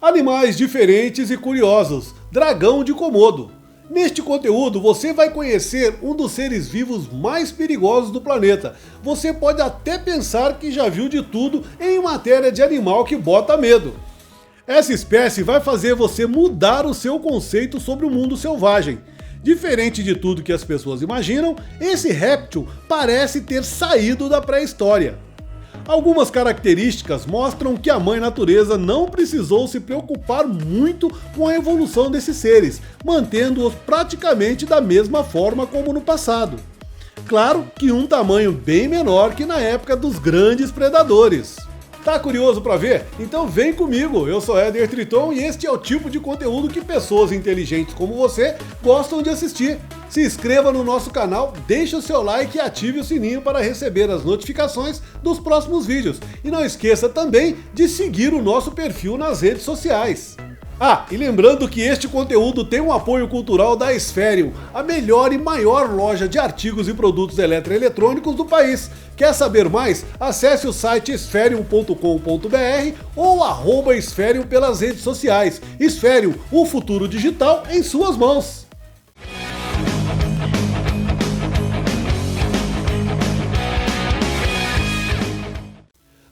Animais diferentes e curiosos, dragão de Komodo. Neste conteúdo você vai conhecer um dos seres vivos mais perigosos do planeta. Você pode até pensar que já viu de tudo em matéria de animal que bota medo. Essa espécie vai fazer você mudar o seu conceito sobre o mundo selvagem. Diferente de tudo que as pessoas imaginam, esse réptil parece ter saído da pré-história. Algumas características mostram que a mãe natureza não precisou se preocupar muito com a evolução desses seres, mantendo-os praticamente da mesma forma como no passado. Claro que um tamanho bem menor que na época dos grandes predadores. Tá curioso para ver? Então vem comigo, eu sou Éder Triton e este é o tipo de conteúdo que pessoas inteligentes como você gostam de assistir. Se inscreva no nosso canal, deixe o seu like e ative o sininho para receber as notificações dos próximos vídeos. E não esqueça também de seguir o nosso perfil nas redes sociais. Ah, e lembrando que este conteúdo tem um apoio cultural da Esferium, a melhor e maior loja de artigos e produtos eletroeletrônicos do país. Quer saber mais? Acesse o site esferium.com.br ou @Esferium pelas redes sociais. Esferium, o futuro digital em suas mãos.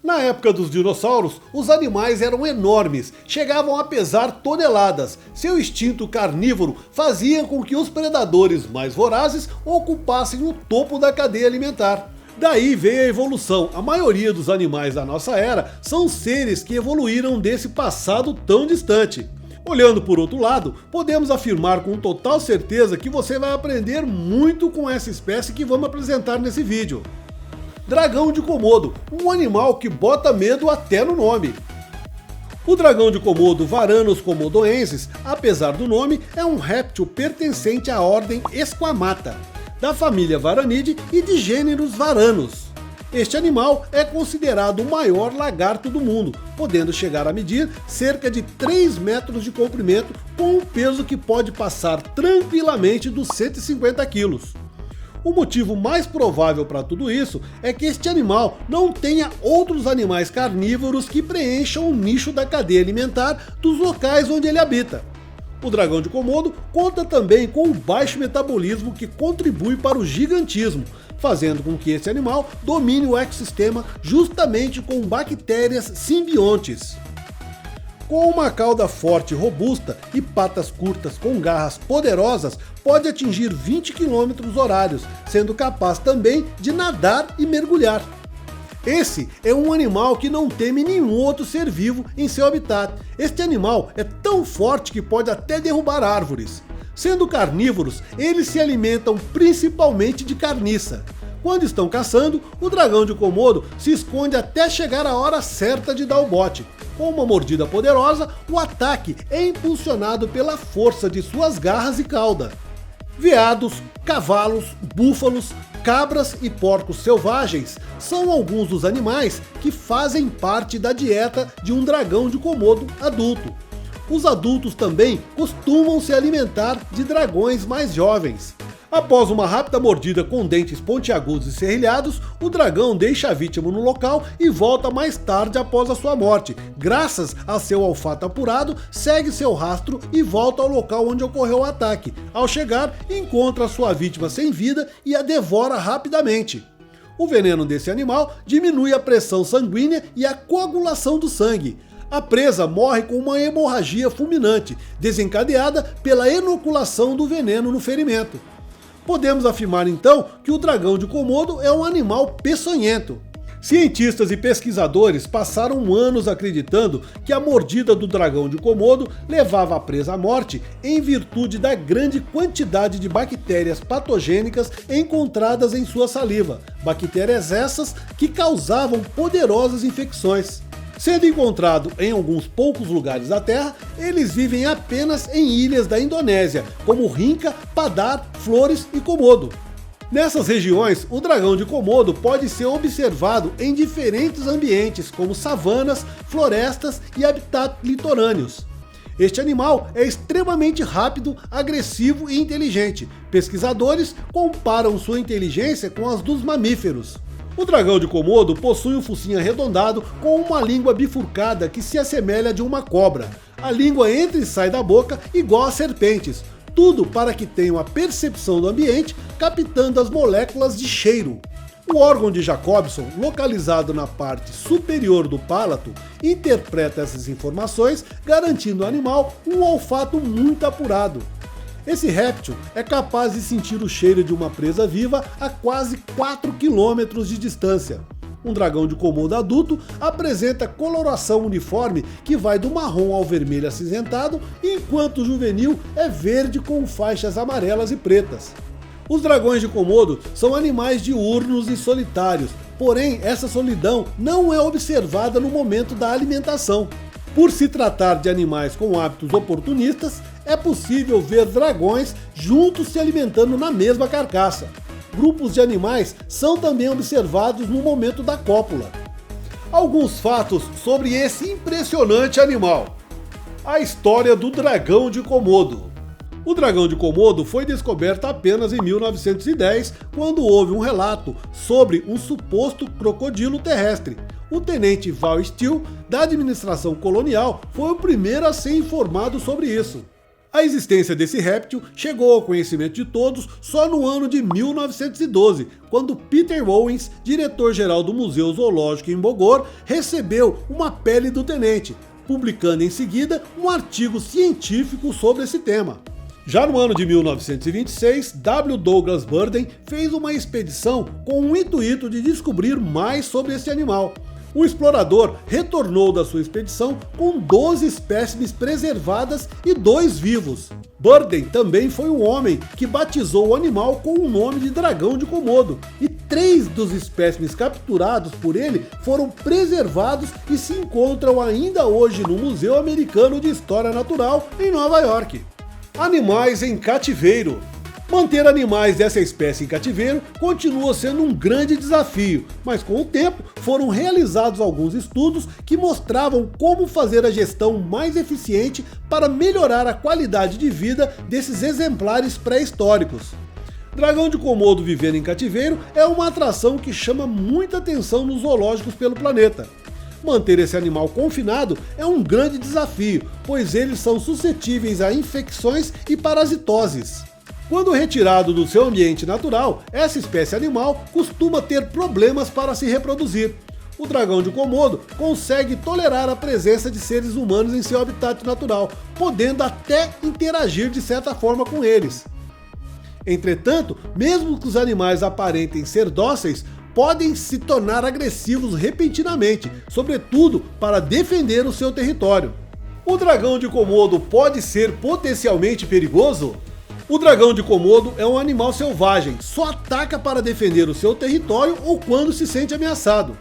Na época dos dinossauros, os animais eram enormes, chegavam a pesar toneladas. Seu instinto carnívoro fazia com que os predadores mais vorazes ocupassem o topo da cadeia alimentar. Daí veio a evolução. A maioria dos animais da nossa era são seres que evoluíram desse passado tão distante. Olhando por outro lado, podemos afirmar com total certeza que você vai aprender muito com essa espécie que vamos apresentar nesse vídeo. Dragão de Komodo, um animal que bota medo até no nome. O dragão de Komodo, Varanus komodoensis, apesar do nome, é um réptil pertencente à ordem Squamata, da família Varanidae e de gêneros Varanus. Este animal é considerado o maior lagarto do mundo, podendo chegar a medir cerca de 3 metros de comprimento, com um peso que pode passar tranquilamente dos 150 quilos. O motivo mais provável para tudo isso é que este animal não tenha outros animais carnívoros que preencham o nicho da cadeia alimentar dos locais onde ele habita. O dragão de Komodo conta também com o baixo metabolismo que contribui para o gigantismo, fazendo com que esse animal domine o ecossistema justamente com bactérias simbiontes. Com uma cauda forte e robusta e patas curtas com garras poderosas, pode atingir 20 km/h, sendo capaz também de nadar e mergulhar. Esse é um animal que não teme nenhum outro ser vivo em seu habitat. Este animal é tão forte que pode até derrubar árvores. Sendo carnívoros, eles se alimentam principalmente de carniça. Quando estão caçando, o dragão de Komodo se esconde até chegar a hora certa de dar o bote. Com uma mordida poderosa, o ataque é impulsionado pela força de suas garras e cauda. Veados, cavalos, búfalos, cabras e porcos selvagens são alguns dos animais que fazem parte da dieta de um dragão de Komodo adulto. Os adultos também costumam se alimentar de dragões mais jovens. Após uma rápida mordida com dentes pontiagudos e serrilhados, o dragão deixa a vítima no local e volta mais tarde após a sua morte. Graças a seu olfato apurado, segue seu rastro e volta ao local onde ocorreu o ataque. Ao chegar, encontra sua vítima sem vida e a devora rapidamente. O veneno desse animal diminui a pressão sanguínea e a coagulação do sangue. A presa morre com uma hemorragia fulminante, desencadeada pela inoculação do veneno no ferimento. Podemos afirmar então que o dragão de Komodo é um animal peçonhento. Cientistas e pesquisadores passaram anos acreditando que a mordida do dragão de Komodo levava a presa à morte em virtude da grande quantidade de bactérias patogênicas encontradas em sua saliva, bactérias essas que causavam poderosas infecções. Sendo encontrado em alguns poucos lugares da Terra, eles vivem apenas em ilhas da Indonésia, como Rinca, Padar, Flores e Komodo. Nessas regiões, o dragão de Komodo pode ser observado em diferentes ambientes, como savanas, florestas e habitats litorâneos. Este animal é extremamente rápido, agressivo e inteligente. Pesquisadores comparam sua inteligência com as dos mamíferos. O dragão de Komodo possui um focinho arredondado com uma língua bifurcada que se assemelha a de uma cobra. A língua entra e sai da boca igual a serpentes, tudo para que tenham a percepção do ambiente, captando as moléculas de cheiro. O órgão de Jacobson, localizado na parte superior do palato, interpreta essas informações, garantindo ao animal um olfato muito apurado. Esse réptil é capaz de sentir o cheiro de uma presa viva a quase 4 km de distância. Um dragão de Komodo adulto apresenta coloração uniforme que vai do marrom ao vermelho acinzentado, enquanto o juvenil é verde com faixas amarelas e pretas. Os dragões de Komodo são animais diurnos e solitários, porém essa solidão não é observada no momento da alimentação. Por se tratar de animais com hábitos oportunistas, é possível ver dragões juntos se alimentando na mesma carcaça. Grupos de animais são também observados no momento da cópula. Alguns fatos sobre esse impressionante animal. A história do dragão de Komodo. O dragão de Komodo foi descoberto apenas em 1910, quando houve um relato sobre um suposto crocodilo terrestre. O tenente Val Steele, da administração colonial, foi o primeiro a ser informado sobre isso. A existência desse réptil chegou ao conhecimento de todos só no ano de 1912, quando Peter Owens, diretor-geral do Museu Zoológico em Bogor, recebeu uma pele do tenente, publicando em seguida um artigo científico sobre esse tema. Já no ano de 1926, W. Douglas Burden fez uma expedição com o intuito de descobrir mais sobre esse animal. O explorador retornou da sua expedição com 12 espécimes preservadas e 2 vivos. Burden também foi o homem que batizou o animal com o nome de dragão de Komodo, e 3 dos espécimes capturados por ele foram preservados e se encontram ainda hoje no Museu Americano de História Natural em Nova York. Animais em cativeiro. Manter animais dessa espécie em cativeiro continua sendo um grande desafio, mas com o tempo foram realizados alguns estudos que mostravam como fazer a gestão mais eficiente para melhorar a qualidade de vida desses exemplares pré-históricos. Dragão de Komodo vivendo em cativeiro é uma atração que chama muita atenção nos zoológicos pelo planeta. Manter esse animal confinado é um grande desafio, pois eles são suscetíveis a infecções e parasitoses. Quando retirado do seu ambiente natural, essa espécie animal costuma ter problemas para se reproduzir. O dragão de Komodo consegue tolerar a presença de seres humanos em seu habitat natural, podendo até interagir de certa forma com eles. Entretanto, mesmo que os animais aparentem ser dóceis, podem se tornar agressivos repentinamente, sobretudo para defender o seu território. O dragão de Komodo pode ser potencialmente perigoso? O dragão de Komodo é um animal selvagem, só ataca para defender o seu território ou quando se sente ameaçado.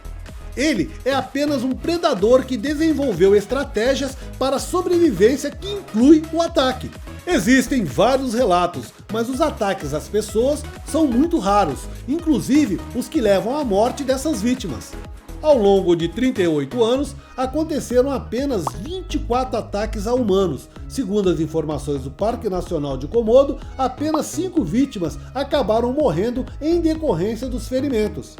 Ele é apenas um predador que desenvolveu estratégias para a sobrevivência que inclui o ataque. Existem vários relatos, mas os ataques às pessoas são muito raros, inclusive os que levam à morte dessas vítimas. Ao longo de 38 anos, aconteceram apenas 24 ataques a humanos. Segundo as informações do Parque Nacional de Komodo, apenas 5 vítimas acabaram morrendo em decorrência dos ferimentos.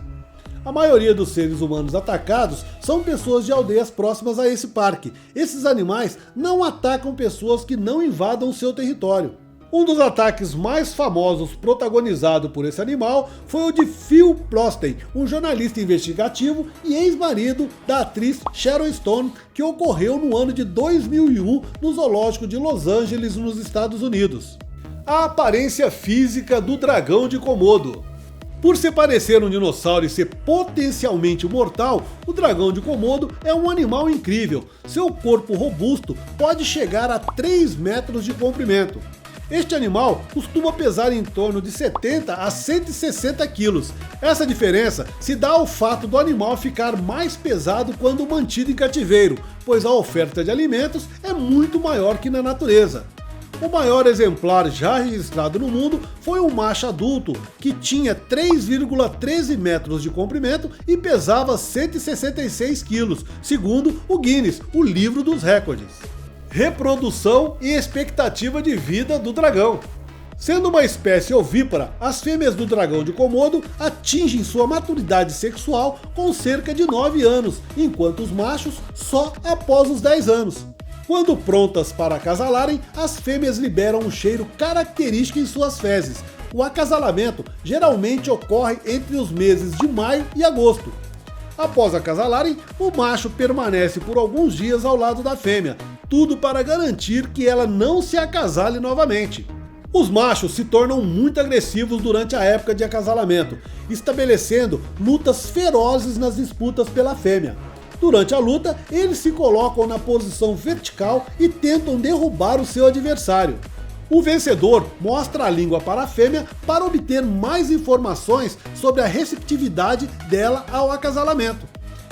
A maioria dos seres humanos atacados são pessoas de aldeias próximas a esse parque. Esses animais não atacam pessoas que não invadam o seu território. Um dos ataques mais famosos protagonizado por esse animal foi o de Phil Plotstein, um jornalista investigativo e ex-marido da atriz Sharon Stone, que ocorreu no ano de 2001 no zoológico de Los Angeles, nos Estados Unidos. A aparência física do dragão de Komodo. Por se parecer um dinossauro e ser potencialmente mortal, o dragão de Komodo é um animal incrível. Seu corpo robusto pode chegar a 3 metros de comprimento. Este animal costuma pesar em torno de 70 a 160 quilos. Essa diferença se dá ao fato do animal ficar mais pesado quando mantido em cativeiro, pois a oferta de alimentos é muito maior que na natureza. O maior exemplar já registrado no mundo foi um macho adulto, que tinha 3,13 metros de comprimento e pesava 166 quilos, segundo o Guinness, o livro dos recordes. Reprodução e expectativa de vida do dragão. Sendo uma espécie ovípara, as fêmeas do dragão de Komodo atingem sua maturidade sexual com cerca de 9 anos, enquanto os machos só após os 10 anos. Quando prontas para acasalarem, as fêmeas liberam um cheiro característico em suas fezes. O acasalamento geralmente ocorre entre os meses de maio e agosto. Após acasalarem, o macho permanece por alguns dias ao lado da fêmea, tudo para garantir que ela não se acasale novamente. Os machos se tornam muito agressivos durante a época de acasalamento, estabelecendo lutas ferozes nas disputas pela fêmea. Durante a luta, eles se colocam na posição vertical e tentam derrubar o seu adversário. O vencedor mostra a língua para a fêmea para obter mais informações sobre a receptividade dela ao acasalamento.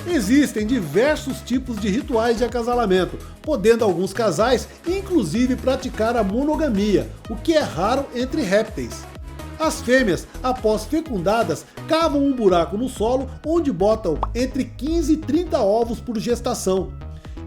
Existem diversos tipos de rituais de acasalamento, podendo alguns casais inclusive praticar a monogamia, o que é raro entre répteis. As fêmeas, após fecundadas, cavam um buraco no solo onde botam entre 15 e 30 ovos por gestação.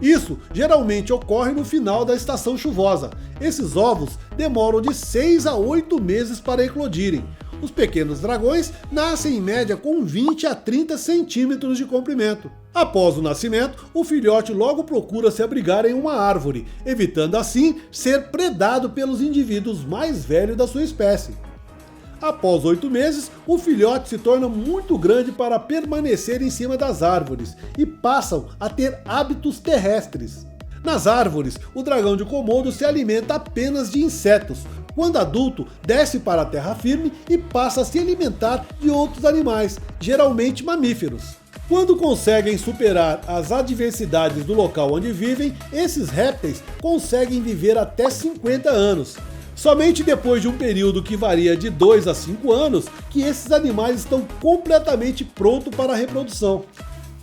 Isso geralmente ocorre no final da estação chuvosa. Esses ovos demoram de 6 a 8 meses para eclodirem. Os pequenos dragões nascem em média com 20 a 30 centímetros de comprimento. Após o nascimento, o filhote logo procura se abrigar em uma árvore, evitando assim ser predado pelos indivíduos mais velhos da sua espécie. Após 8 meses, o filhote se torna muito grande para permanecer em cima das árvores e passam a ter hábitos terrestres. Nas árvores, o dragão de Komodo se alimenta apenas de insetos. Quando adulto, desce para a terra firme e passa a se alimentar de outros animais, geralmente mamíferos. Quando conseguem superar as adversidades do local onde vivem, esses répteis conseguem viver até 50 anos. Somente depois de um período que varia de 2 a 5 anos, que esses animais estão completamente prontos para a reprodução.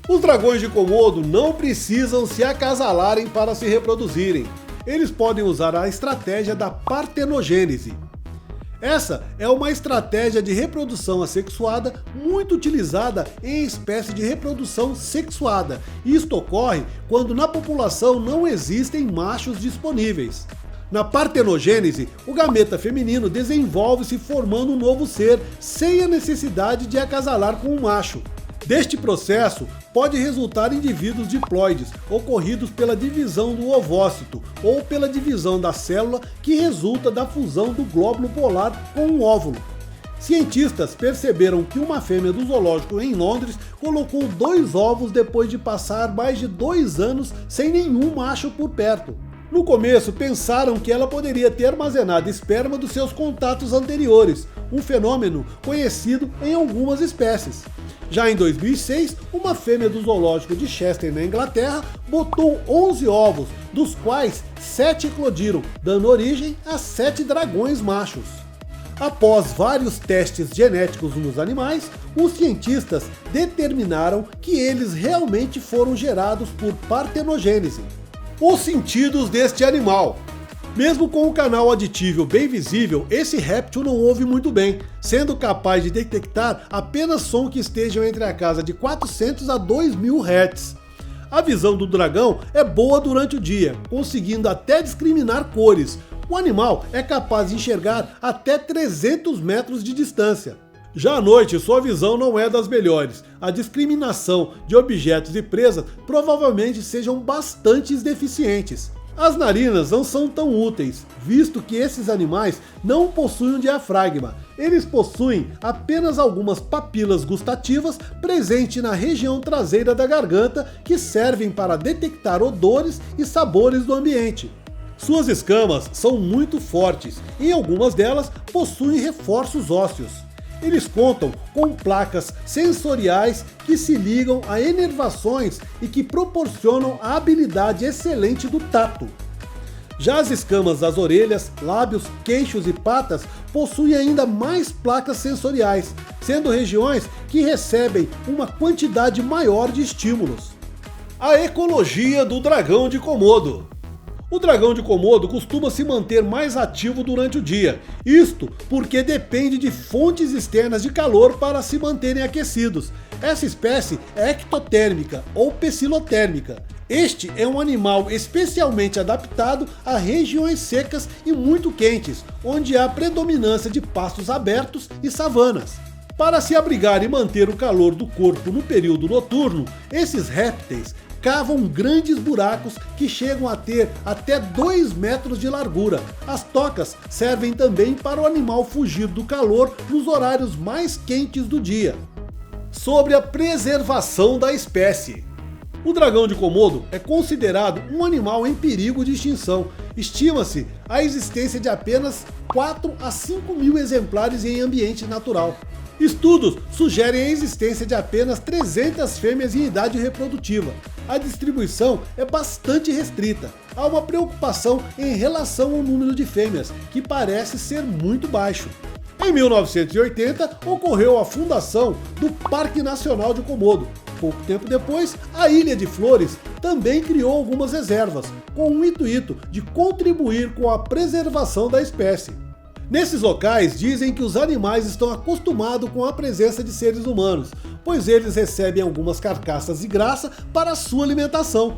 Os dragões de Komodo não precisam se acasalarem para se reproduzirem. Eles podem usar a estratégia da partenogênese. Essa é uma estratégia de reprodução assexuada muito utilizada em espécies de reprodução sexuada. Isto ocorre quando na população não existem machos disponíveis. Na partenogênese, o gameta feminino desenvolve-se formando um novo ser sem a necessidade de acasalar com um macho. Deste processo pode resultar indivíduos diploides, ocorridos pela divisão do ovócito ou pela divisão da célula que resulta da fusão do glóbulo polar com um óvulo. Cientistas perceberam que uma fêmea do zoológico em Londres colocou 2 ovos depois de passar mais de 2 anos sem nenhum macho por perto. No começo pensaram que ela poderia ter armazenado esperma dos seus contatos anteriores, um fenômeno conhecido em algumas espécies. Já em 2006, uma fêmea do zoológico de Chester, na Inglaterra, botou 11 ovos, dos quais 7 eclodiram, dando origem a 7 dragões machos. Após vários testes genéticos nos animais, os cientistas determinaram que eles realmente foram gerados por partenogênese. Os sentidos deste animal. Mesmo com o canal aditível bem visível, esse réptil não ouve muito bem, sendo capaz de detectar apenas som que estejam entre a casa de 400 a 2000 Hz. A visão do dragão é boa durante o dia, conseguindo até discriminar cores. O animal é capaz de enxergar até 300 metros de distância. Já à noite, sua visão não é das melhores. A discriminação de objetos e presas provavelmente sejam bastante deficientes. As narinas não são tão úteis, visto que esses animais não possuem um diafragma. Eles possuem apenas algumas papilas gustativas presentes na região traseira da garganta que servem para detectar odores e sabores do ambiente. Suas escamas são muito fortes e algumas delas possuem reforços ósseos. Eles contam com placas sensoriais que se ligam a inervações e que proporcionam a habilidade excelente do tato. Já as escamas das orelhas, lábios, queixos e patas possuem ainda mais placas sensoriais, sendo regiões que recebem uma quantidade maior de estímulos. A ecologia do dragão de Komodo. O dragão de Komodo costuma se manter mais ativo durante o dia, isto porque depende de fontes externas de calor para se manterem aquecidos. Essa espécie é ectotérmica ou pecilotérmica. Este é um animal especialmente adaptado a regiões secas e muito quentes, onde há predominância de pastos abertos e savanas. Para se abrigar e manter o calor do corpo no período noturno, esses répteis cavam grandes buracos que chegam a ter até 2 metros de largura. As tocas servem também para o animal fugir do calor nos horários mais quentes do dia. Sobre a preservação da espécie. O dragão de Komodo é considerado um animal em perigo de extinção. Estima-se a existência de apenas 4 a 5 mil exemplares em ambiente natural. Estudos sugerem a existência de apenas 300 fêmeas em idade reprodutiva. A distribuição é bastante restrita. Há uma preocupação em relação ao número de fêmeas, que parece ser muito baixo. Em 1980, ocorreu a fundação do Parque Nacional de Komodo. Pouco tempo depois, a Ilha de Flores também criou algumas reservas, com o intuito de contribuir com a preservação da espécie. Nesses locais, dizem que os animais estão acostumados com a presença de seres humanos, pois eles recebem algumas carcaças de graça para a sua alimentação.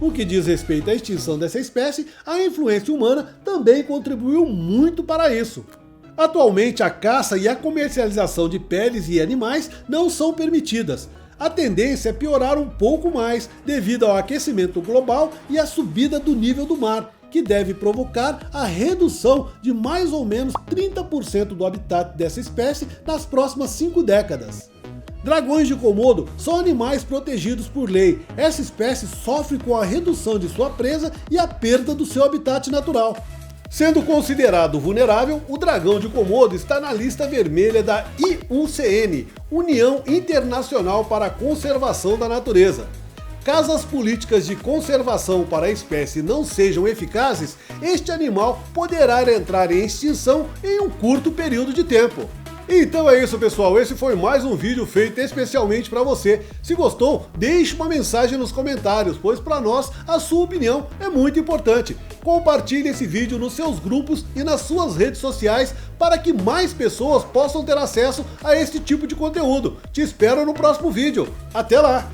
No que diz respeito à extinção dessa espécie, a influência humana também contribuiu muito para isso. Atualmente, a caça e a comercialização de peles e animais não são permitidas. A tendência é piorar um pouco mais devido ao aquecimento global e à subida do nível do mar, que deve provocar a redução de mais ou menos 30% do habitat dessa espécie nas próximas 5 décadas. Dragões de Komodo são animais protegidos por lei. Essa espécie sofre com a redução de sua presa e a perda do seu habitat natural. Sendo considerado vulnerável, o dragão de Komodo está na lista vermelha da IUCN, União Internacional para a Conservação da Natureza. Caso as políticas de conservação para a espécie não sejam eficazes, este animal poderá entrar em extinção em um curto período de tempo. Então é isso, pessoal, esse foi mais um vídeo feito especialmente para você. Se gostou, deixe uma mensagem nos comentários, pois para nós a sua opinião é muito importante. Compartilhe esse vídeo nos seus grupos e nas suas redes sociais para que mais pessoas possam ter acesso a esse tipo de conteúdo. Te espero no próximo vídeo. Até lá!